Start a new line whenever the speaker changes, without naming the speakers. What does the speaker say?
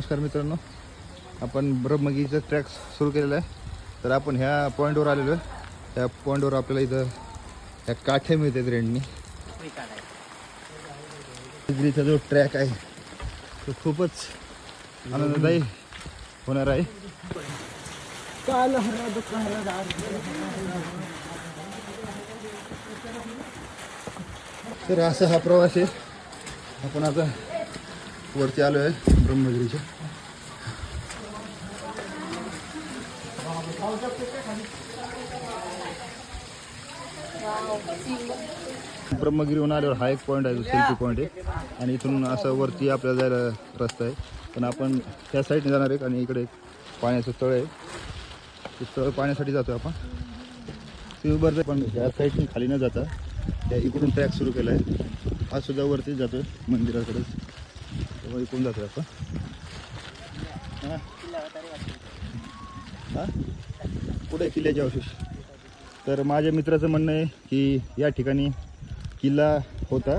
नमस्कार मित्रांनो, आपण ब्रह्मगिरीचा ट्रॅक सुरू केलेला आहे. तर आपण ह्या पॉईंटवर आलेलो आहे. त्या पॉईंटवर आपल्याला इथं ह्या काठ्या मिळतात रेंटनी. ब्रह्मगिरीचा जो ट्रॅक आहे तो खूपच आनंददायी होणार आहे. तर असा हा प्रवास आहे. आपण आता वरती आलो आहे ब्रह्मगिरीच्या. ब्रह्मगिरीहून आल्यावर हा एक पॉईंट आहे, जो सेल्फी पॉईंट आहे. आणि इथून असं वरती आपल्याला जायला रस्ता आहे. पण आपण त्या साईडने जाणार आहे आणि इकडे एक पाण्याचं तळ आहे. ते तळ पाण्यासाठी जातो आपण. ते उभारतं पण या साईडने खाली न जाता त्या इकडून ट्रॅक सुरू केला आहे. हा सुद्धा वरतीच जातो आहे मंदिराकडेच. तेव्हा इकडून जातो आपण. हां पुढे किल्ल्याचे अवशेष. तर माझ्या मित्राचं म्हणणं आहे की या ठिकाणी किल्ला होता